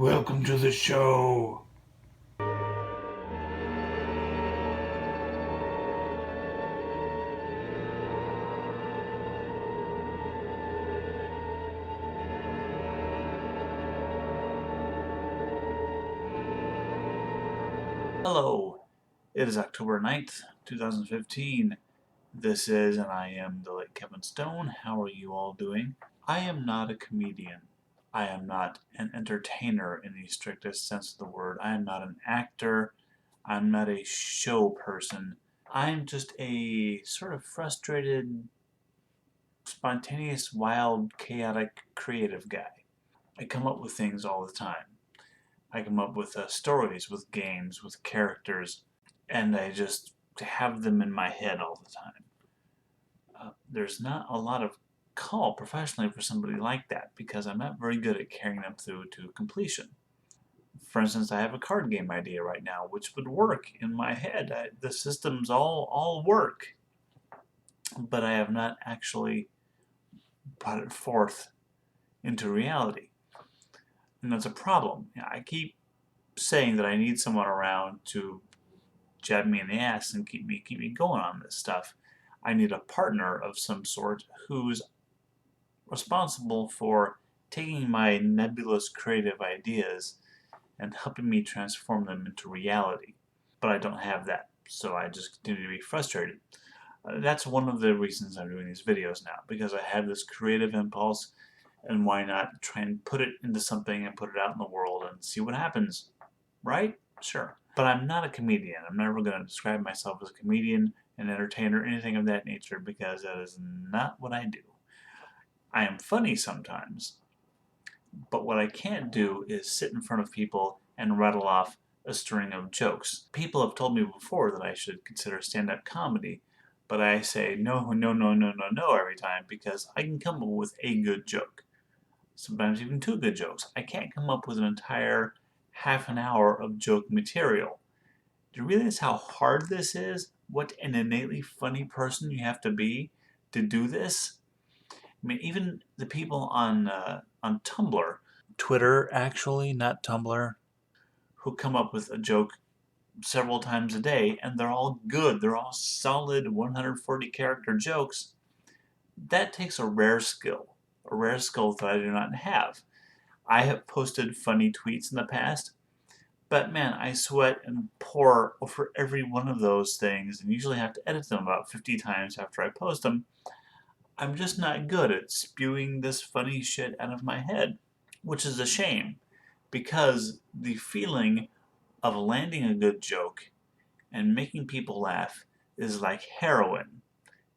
Welcome to the show. Hello, it is October 9th, 2015. This is, and I am the late Kevin Stone. How are you all doing? I am not a comedian. I am not an entertainer in the strictest sense of the word. I am not an actor. I'm not a show person. I'm just a sort of frustrated, spontaneous, wild, chaotic, creative guy. I come up with things all the time. I come up with stories, with games, with characters, and I just have them in my head all the time. There's not a lot of call professionally for somebody like that because I'm not very good at carrying them through to completion. For instance, I have a card game idea right now which would work in my head. The systems all work, but I have not actually brought it forth into reality. And that's a problem. I keep saying that I need someone around to jab me in the ass and keep me going on this stuff. I need a partner of some sort who's responsible for taking my nebulous creative ideas and helping me transform them into reality. But I don't have that, so I just continue to be frustrated. That's one of the reasons I'm doing these videos now, because I have this creative impulse, and why not try and put it into something and put it out in the world and see what happens, right? Sure. But I'm not a comedian. I'm never going to describe myself as a comedian, an entertainer, anything of that nature, because that is not what I do. I am funny sometimes, but what I can't do is sit in front of people and rattle off a string of jokes. People have told me before that I should consider stand-up comedy, but I say no, no, no, no, no, no every time because I can come up with a good joke. Sometimes even two good jokes. I can't come up with an entire half an hour of joke material. Do you realize how hard this is? What an innately funny person you have to be to do this? I mean, even the people on Tumblr, Twitter actually, not Tumblr, who come up with a joke several times a day, and they're all good. They're all solid 140 character jokes. That takes a rare skill that I do not have. I have posted funny tweets in the past, but man, I sweat and pour over every one of those things and usually have to edit them about 50 times after I post them. I'm just not good at spewing this funny shit out of my head, which is a shame because the feeling of landing a good joke and making people laugh is like heroin.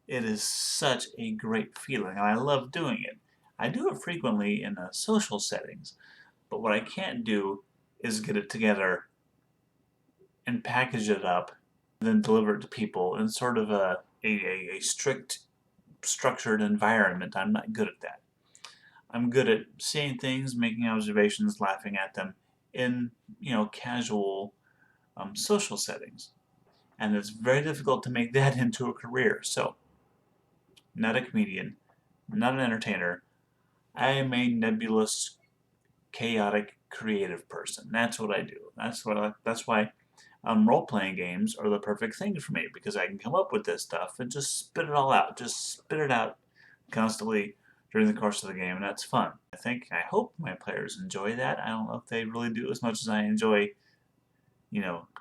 It is such a great feeling, and I love doing it. I do it frequently in social settings, but what I can't do is get it together and package it up, and then deliver it to people in sort of a strict, structured environment. I'm not good at that. I'm good at seeing things, making observations, laughing at them in, casual social settings. And it's very difficult to make that into a career. So, not a comedian, not an entertainer. I am a nebulous, chaotic, creative person. That's what I do. That's why role-playing games are the perfect thing for me because I can come up with this stuff and just spit it all out. Just spit it out constantly during the course of the game, and that's fun. I hope my players enjoy that. I don't know if they really do as much as I enjoy,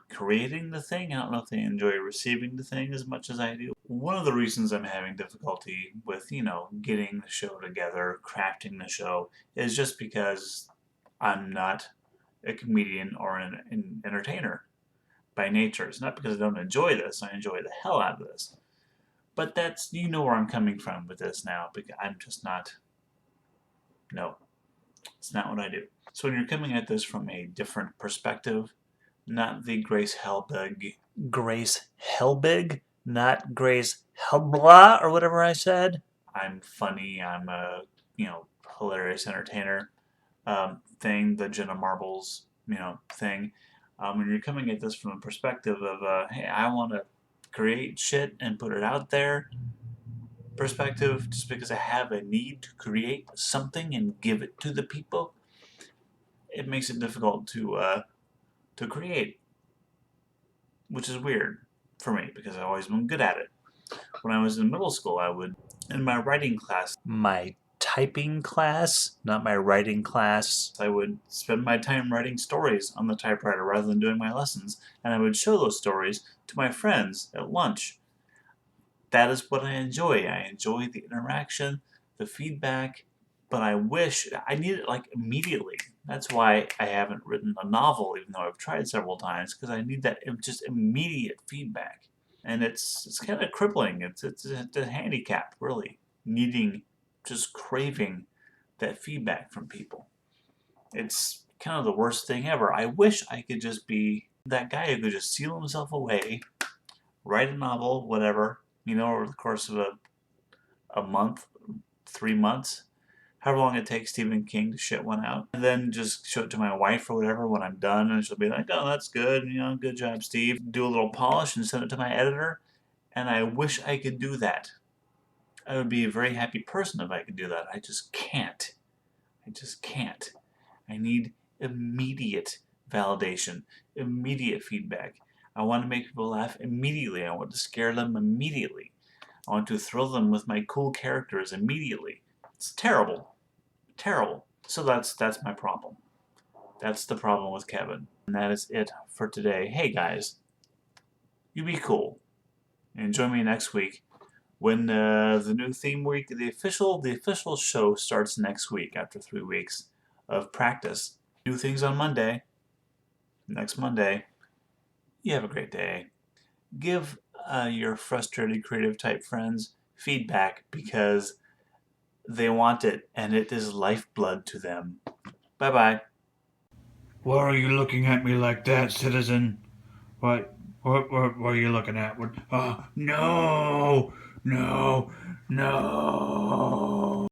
creating the thing. I don't know if they enjoy receiving the thing as much as I do. One of the reasons I'm having difficulty with, getting the show together, crafting the show, is just because I'm not a comedian or an entertainer by nature. It's not because I don't enjoy this. I enjoy the hell out of this. But that's, where I'm coming from with this now, because I'm just not, no, it's not what I do. So when you're coming at this from a different perspective, not the Grace Helbig, not Grace Helbla, or whatever I said. I'm funny, I'm a, hilarious entertainer thing, the Jenna Marbles, thing. When you're coming at this from a perspective of, hey, I want to create shit and put it out there perspective, just because I have a need to create something and give it to the people, it makes it difficult to create, which is weird for me because I've always been good at it. When I was in middle school, I would, in my writing class, my typing class, not my writing class, I would spend my time writing stories on the typewriter rather than doing my lessons, and I would show those stories to my friends at lunch. That is what I enjoy. I enjoy the interaction, the feedback, but I wish I need it like immediately. That's why I haven't written a novel, even though I've tried several times, because I need that just immediate feedback. And it's kind of crippling. It's a handicap, really, needing, just craving that feedback from people. It's kind of the worst thing ever. I wish I could just be that guy who could just seal himself away, write a novel, whatever, over the course of a month, 3 months, however long it takes Stephen King to shit one out, and then just show it to my wife or whatever when I'm done, and she'll be like, "Oh, that's good, good job, Steve." Do a little polish and send it to my editor, and I wish I could do that. I would be a very happy person if I could do that. I just can't. I just can't. I need immediate validation, immediate feedback. I want to make people laugh immediately. I want to scare them immediately. I want to thrill them with my cool characters immediately. It's terrible. Terrible. So that's my problem. That's the problem with Kevin. And that is it for today. Hey guys, you be cool. And join me next week when the new theme week, the official show starts next week after 3 weeks of practice. New things on Monday. Next Monday. You have a great day. Give your frustrated creative type friends feedback because they want it and it is lifeblood to them. Bye-bye. Why are you looking at me like that, citizen? What are you looking at? What? No! No! No!